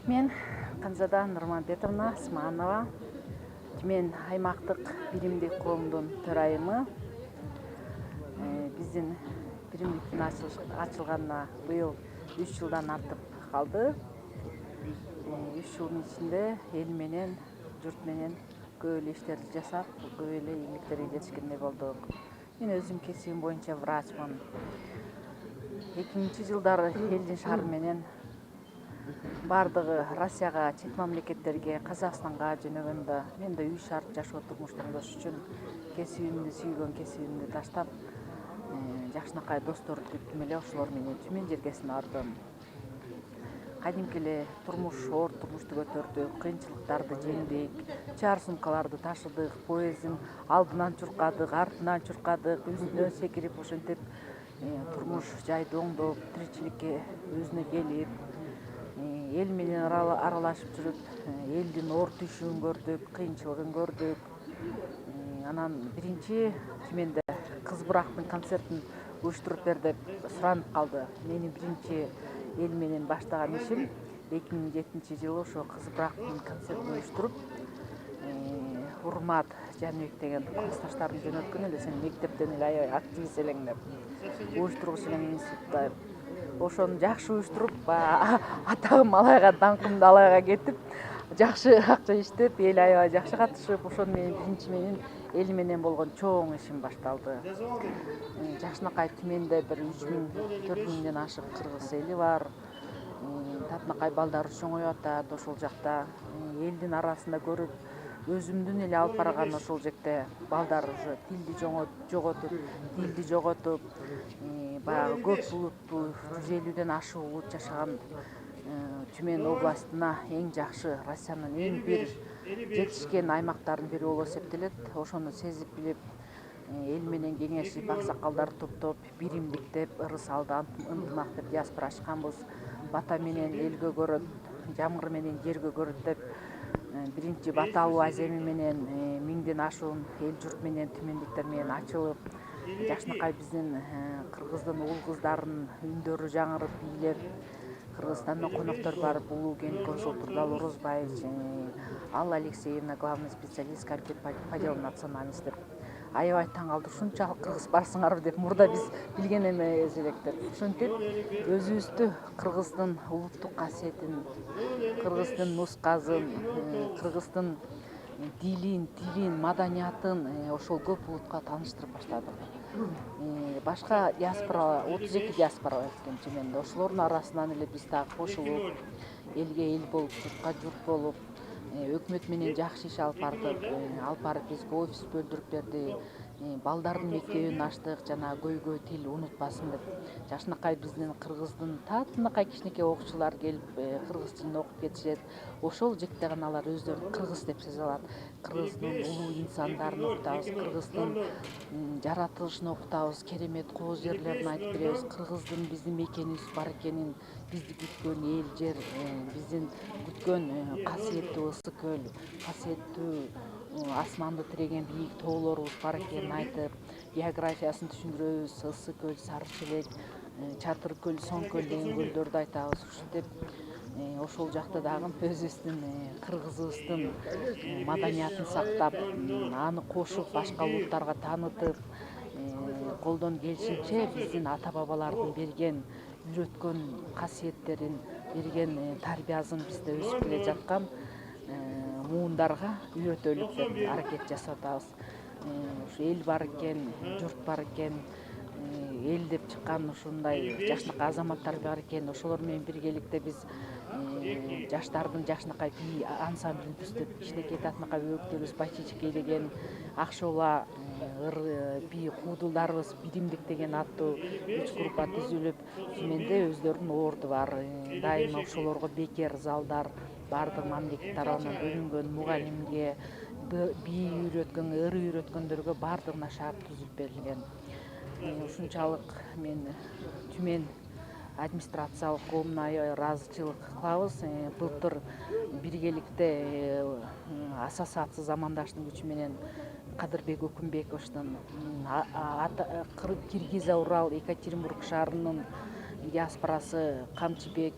Мен Канзада Нурманбетовна Османова, Түмен аймақтық биримдик коомдун төрайымы. Биздин биримдиктин ачылганына быйыл 3 жылдан артып калды. 3 жылдын ичинде эл менен, журт менен көп эле иштерди жасап, көп эле ийгиликтерге жетишкендей болдук. Мен өзүм кесибим боюнча врачмын. 2000-жылдары элдин шаары менен бардыгы Россияга, чет мамлекеттерге, Казакстанга жөнөгөндө мен да үй шарт жашоо турмуштамдаш үчүн кесибимди сүйгөн кесибимди таштап, жакшынакай досторду күттүм эле ошолор менен Түмен жергесине бардым. Кадимки эле оор турмушту көтөрдүк, кыйынчылыктарды жеңдик, чаар сумкаларды ташыдык, поезддин алдынан чуркадык, артынан чуркадык, үстүнөн секирип ошентип турмуш жайды оңдоп, тиричиликке өзүнө келип, эл менен аралашып жүрүп, элдин оор түйшүгүн көрдүк, кыйынчылыгын көрдүк. Анан биринчи Түмөндө Кыз Бурактын концертин уюштуруп бер деп суранып калды. Менин биринчи эл менен баштаган ишим 2007-жылы ошо Кыз Бурактын концертин уюштуруп, Урмат Жаныбек деген классташтарым жөнөткөн эле, сен мектептен эле аябай активист элең деп уюштургуч элең институтта. Ошону жакшы уюштуруп, атагым алайга, даңкым алайга кетип, жакшы акча иштеп, эл аябай жакшы катышып, ошону менен биринчи менин эл менен болгон чоң ишим башталды. Жакшынакай Түмөндө бир 3000-4000ден ашык кыргыз эли бар. Татынакай балдар чоңоюп атат ошол жакта. Элдин арасында көрүп, өзүмдүн эле алып барган ошол жерде балдар уже тилди жоготуп, дилди жоготуп, баягы көп улуттуу 150ден ашык улут жашаган Түмөн областына эң жакшы, Россиянын эң бир жетишкен аймактардын бири болуп эсептелет. Ошону сезип билип, эл менен кеңешип, аксакалдарды топтоп, биримдиктеп, ырыс алды ынтымак деп диаспора ачканбыз. Бата менен элгө көрөт, жамгыр менен жергө көрөт деп биринчи баталуу аземи менен 1000ден ашуун эл журт менен түмөндиктер менен ачылып, жакшынакай биздин кыргыздын уул кыздарынын үндөрү жаңырып, бийлеп, Кыргызстандан коноктор барып, Улуу Кен консул Турдал Орозбаевич, Алла Алексеевна, главный специалист комитет по делам национальности деп аябай таң калды. Ушунчалык кыргыз барсыңарбы деп, мурда биз билген эмес элек деп. Ошентип өзүбүздү кыргыздын улуттук касиетин, кыргыздын нускасын, кыргыздын тилин, маданиятын ошол көп улутка тааныштырып баштадык. Башка диаспора, 32 диаспора бар экен Түмөндө. Ошолордун арасынан эле биз дагы кошулуп, элге эл болуп, журтка журт болуп, өкмөт менен жакшы иш алып барып бизге офис бөлдүрүп берди. Балдардын мектебин ачтык, жана көйгөй тил унутпасын деп. Жакшынакай биздин кыргыздын татынакай кичинекей окуучулар келип, кыргыз тилин окуп кетишет. Ошол жекте гана алар өздөрүн кыргыз деп сезе алат. Кыргыздын улуу инсандарын окутабыз, кыргыздын жаратылышын окутабыз, керемет кооз жерлерин айтып беребиз. Кыргыздын биздин мекенибиз бар экенин, бизди күткөн эл жер, биздин күткөн касиеттүү ысык көл, касиеттүү асманды тиреген бийик тоолорубуз бар экенин айтып, географиясын түшүндүрөбүз. Ысык көл, Сары Челек, Чатыр көл, Соң көл деген көлдөрдү айтабыз. Ушинтип ошол жакта дагы өзүбүздүн кыргызыбыздын маданиятын сактап, аны кошуп, башка улуттарга таанытып, колдон келишинче биздин ата бабалардын берген, үйрөткөн касиеттерин, берген тарбиясын бизде өсүп келе жаткан муундарга үйрөтөлүк деп аракет жасап атабыз. Ушу эл бар экен, журт бар экен, эл деп чыккан ушундай жакшынакай азаматтар бар экен. Ошолор менен биргеликте биз жаштардын жакшынакай бий ансамблин түзүп, кичинекей татынакай бөбөктөрүбүз бачечки деген, Акшола бий куудулдарыбыз биримдик деген аттуу 3 группа түзүлүп, Түмөндө өздөрүнүн орду бар. Дайыма ошолорго бекер залдар, баардык мамлекет тарабынан бөлүнгөн, мугалимге, бий үйрөткөн, ыр үйрөткөндөргө баардыгына шарт түзүп берилген. Ушунчалык мен Түмөн администрациялык коомуна аябай ыраазычылык кылабыз. Былтыр биргеликте ассоциация замандаштын күчү менен Кадырбек Өкүмбековичтин Киргизия Урал Екатеринбург шаарынын диаспорасы Камчыбек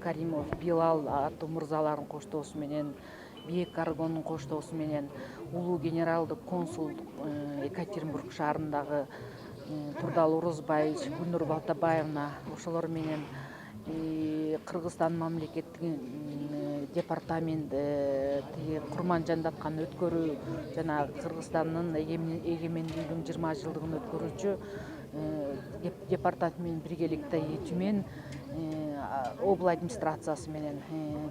Каримов, Билал аттуу мырзалардын коштоосу менен, Бек Аргондун коштоосу менен, улуу генералдык консул Екатеринбург шаарындагы Турдал Орозбаевич, Гүлнур Балтабаевна ошолор менен Кыргызстан мамлекеттик департамент тиги курман жандаткан өткөрүү жана Кыргызстандын эгемендүүлүгүнүн 20 жылдыгын өткөрүүчү департамент менен биргеликте түмен обл администрациясы менен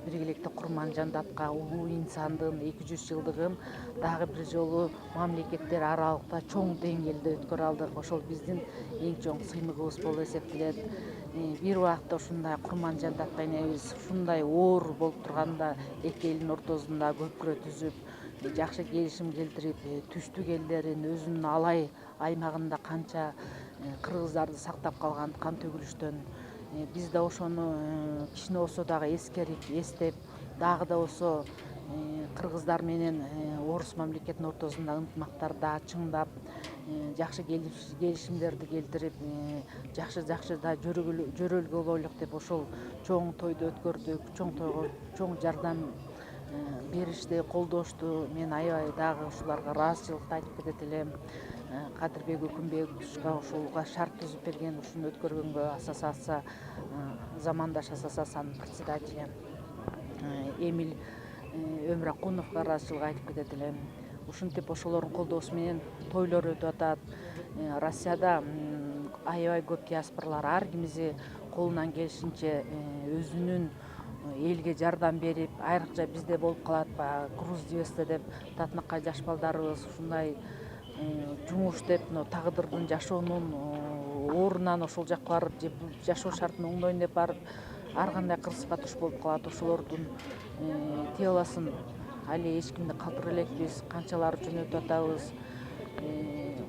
биргеликте курман жандатка улуу инсандын 200 жылдыгын дагы бир жолу мамлекеттер аралыкта чоң деңгээлде өткөрө алдык. Ошол биздин эң чоң сыймыгыбыз болуп эсептелет. Бир убакта ушундай курман жандатка энебиз ушундай оор болуп турганда эки элдин ортосунда көпүрө түзүп жакшы келишим келтирип, түштүк элдерин өзүнүн алай аймагында канча кыргыздарды сактап калган кан төгүлүштөн биз да ошону кичине болсо дагы эскерип, эстеп, дагы да болсо кыргыздар менен орус мамлекетинин ортосунда ынтымактарды чыңдап, жакшы келишимдерди келтирип, жакшы да жөрөлгө болойлук деп ошол чоң тойду өткөрдүк. Чоң тойго чоң жардам беришти, колдошту. Мен аябай дагы ушуларга ыраазычылыкты айтып кетет элем. Кадырбек Өкүмбековичке ошолга шарт түзүп берген, ушуну өткөргөнгө ассоциация, замандаш ассоциациянын председатели Эмиль Өмүракуновго ыраазычылык айтып кетет элем. Ушинтип ошолордун колдоосу менен тойлор өтүп атат. Россияда аябай көп диаспоралар ар кимизи колунан келишинче өзүнүн элге жардам берип, айрыкча бизде болуп калат баягы груз дивесте деп татынакай жаш балдарыбыз ушундай жумуш деп тагдырдын жашоонун орунан ошол жакка барып же жашоо шартын оңдойн деп барып ар кандай кырсыкка туш болуп калат. Ошолордун телосун али эч кимди калтыра элекпиз, канчалары жөнөтүп атабыз.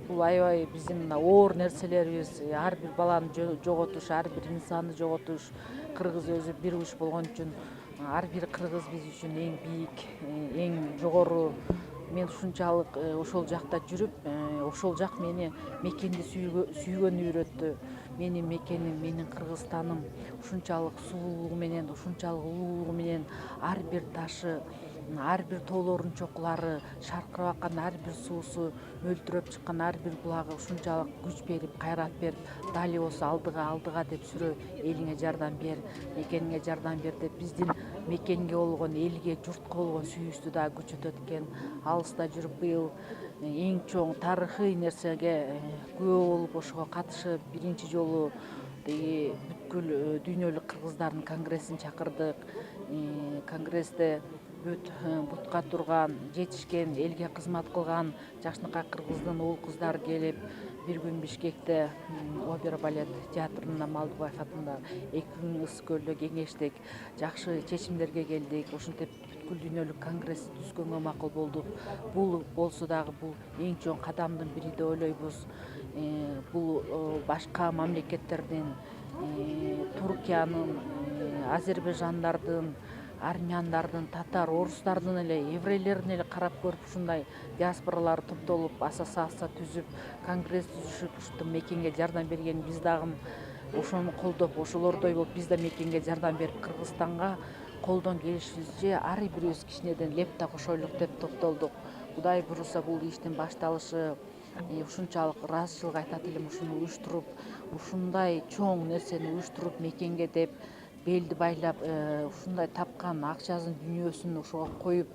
Бул аябай биздин мына оор нерселерибиз. Ар бир баланы жоготуш, ар бир инсанды жоготуш. Кыргыз өзү бир уч болгон үчүн ар бир кыргыз биз үчүн эң бийик, эң жогору. Мен ушунчалык ошол жакта жүрүп, ошол жак мени мекенди сүйгөнү үйрөттү. Менин мекеним, менин Кыргызстаным ушунчалык сулуулугу менен, ушунчалык улуулугу менен ар бир ташы, ар бир тоолордун чокулары, шаркырап аккан ар бир суусу, мөлтүрөп чыккан ар бир булагы ушунчалык күч берип, кайрат берип, дали болсо алдыга деп сүрө, элиңе жардам бер, мекениңе жардам бер деп биздин мекенге болгон, элге, журтка болгон сүйүүбүздү да күчөтөт экен. Алыста жүрүп быйыл эң чоң тарыхый нерсеге күбө болуп ошого катышып биринчи жолу тиги бүткүл дүйнөлүк кыргыздардын конгрессин чакырдык. Конгрессте бутка турган, жетишкен, элге кызмат кылган жакшынакай кыргыздын уул кыздары келип, бир күн Бишкекте опера балет театрында Малдыбаев атында 2 күн Ысык көлдө кеңештик, жакшы чечимдерге келдик. Ошентип бүткүл дүйнөлүк конгрессти түзгөнгө макул болдук. Бул болсо дагы бул эң чоң кадамдын бири деп ойлойбуз. Бул башка мамлекеттердин, Туркиянын, Азербайжандардын, армяндардын, татар, орустардын эле, еврейлердин эле карап көрүп ушундай диаспоралар топтолуп, ассоциация түзүп, конгресс түзүшүп, ушул мекенге жардам берген биз дагы ошону колдоп, ошолордой болуп биз да мекенге жардам берип, Кыргызстанга колдон келишибизче ар бирибиз кичинеден лепта кошойлук деп топтолдук. Кудай буйруса бул иштин башталышы ушунчалык ыраазычылык айтат элем. Ушуну уюштуруп, ушундай чоң нерсени уюштуруп, мекенге деп белди байлап, ушундай тапкан акчасын, дүйнөсүн ошого коюп,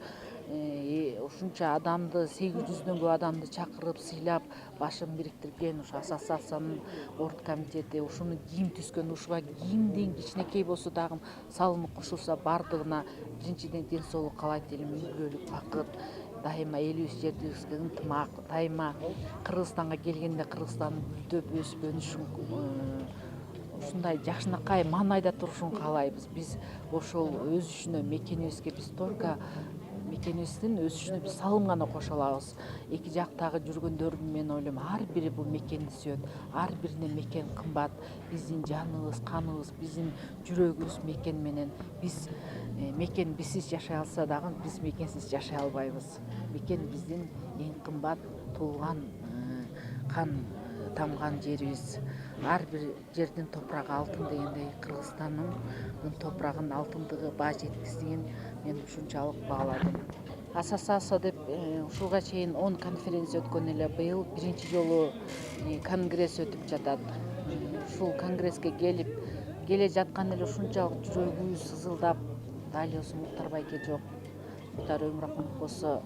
ушунча адамды, 800дөн көп адамды чакырып, сыйлап, башын бириктирген ушу ассоциациянын орг комитети, ушуну ким түзгөн, ушуга кимдин кичинекей болсо дагы салымы кошулса бардыгына биринчиден ден соолук каалайт элем, ийгиликтүүлүк, бакыт, дайыма элибиз, жерибизге ынтымак, дайыма Кыргызстанга келгенде Кыргызстан гүлдөп өсүп өнүшүн, ушундай жакшынакай маанайда турушун каалайбыз. Биз ошол өсүшүнө, мекенибизге биз только мекенибиздин өсүшүнө биз салым гана кошо алабыз. Эки жактагы жүргөндөрдүн мен ойлойм ар бири бул мекенди сүйөт, ар бирине мекен кымбат. Биздин жаныбыз, каныбыз, биздин жүрөгүбүз мекен менен. Биз мекен бизсиз жашай алса дагы биз мекенсиз жашай албайбыз. Мекен биздин эң кымбат туулган кан тамган жерибиз. Ар бир жердин топурагы алтын дегендей Кыргызстандын топурагынын алтындыгы баа жеткизгенин мен ушунчалык бааладым. Ассосасо деп ушуга чейин 10 конференция өткөн эле, быйыл биринчи жолу конгресс өтүп жатат. Ушул конгресске келе жаткан эле ушунчалык жүрөгүбүз сызылдап, далиосу Муктар байке жок, Муктар Өмүрахманов болсо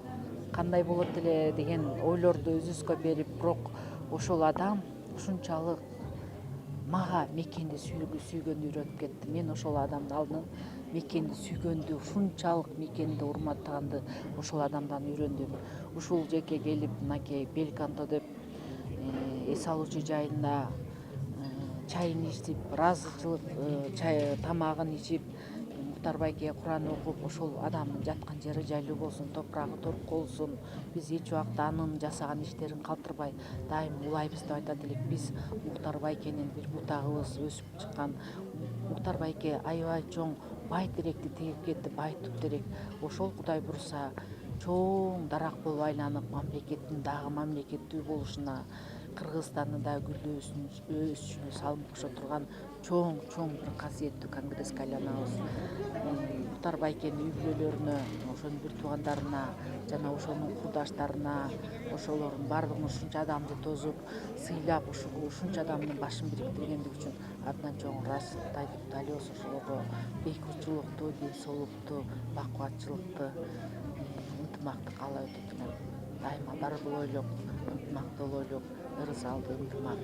кандай болот эле деген ойлорду өзүбүзгө берип, бирок ошол адам ушунчалык мага мекенди сүйгөндү үйрөтүп кетти. Мен ошол адамдын алдынан мекенди сүйгөндү, ушунчалык мекенди урматтаганды ошол адамдан үйрөндүм. Ушул жерге келип, мынакей Белканто деп эс алуучу жайында чайын ичип, ыраазычылык тамагын ичип, Муктар байке Куран окуп, ошол адамдын жаткан жери жайлуу болсун, топурагы торук болсун, биз эч убакта анын жасаган иштерин калтырбай дайым улайбыз деп айтат элек. Биз Муктар байкенин бир бутагыбыз, өсүп чыккан. Муктар байке аябай чоң бай теректи тегип кетти, бай туп терек. Ошол Кудай бурса чоң дарак болуп айланып, мамлекеттин дагы мамлекеттүү болушуна, Кыргызстандын да гүлдөө өсүшүнө салым кошо турган чоң бир касиеттүү конгресске айланабыз. Муктар байкенин үй бүлөлөрүнө, ошонун бир туугандарына жана ошонун курдаштарына, ошолордун баардыгына ушунча адамды тосуп, сыйлап, ушунча адамдын башын бириктиргендиги үчүн абдан чоң ыраазычылыкты айтып, дал болсо ошолорго бейкурчулукту, ден соолукту, бакубатчылыкты, ынтымакты каалап өтөт элем. Дайыма бар болойлук, ынтымактуу болойлук, ырысалдуу ынтымак.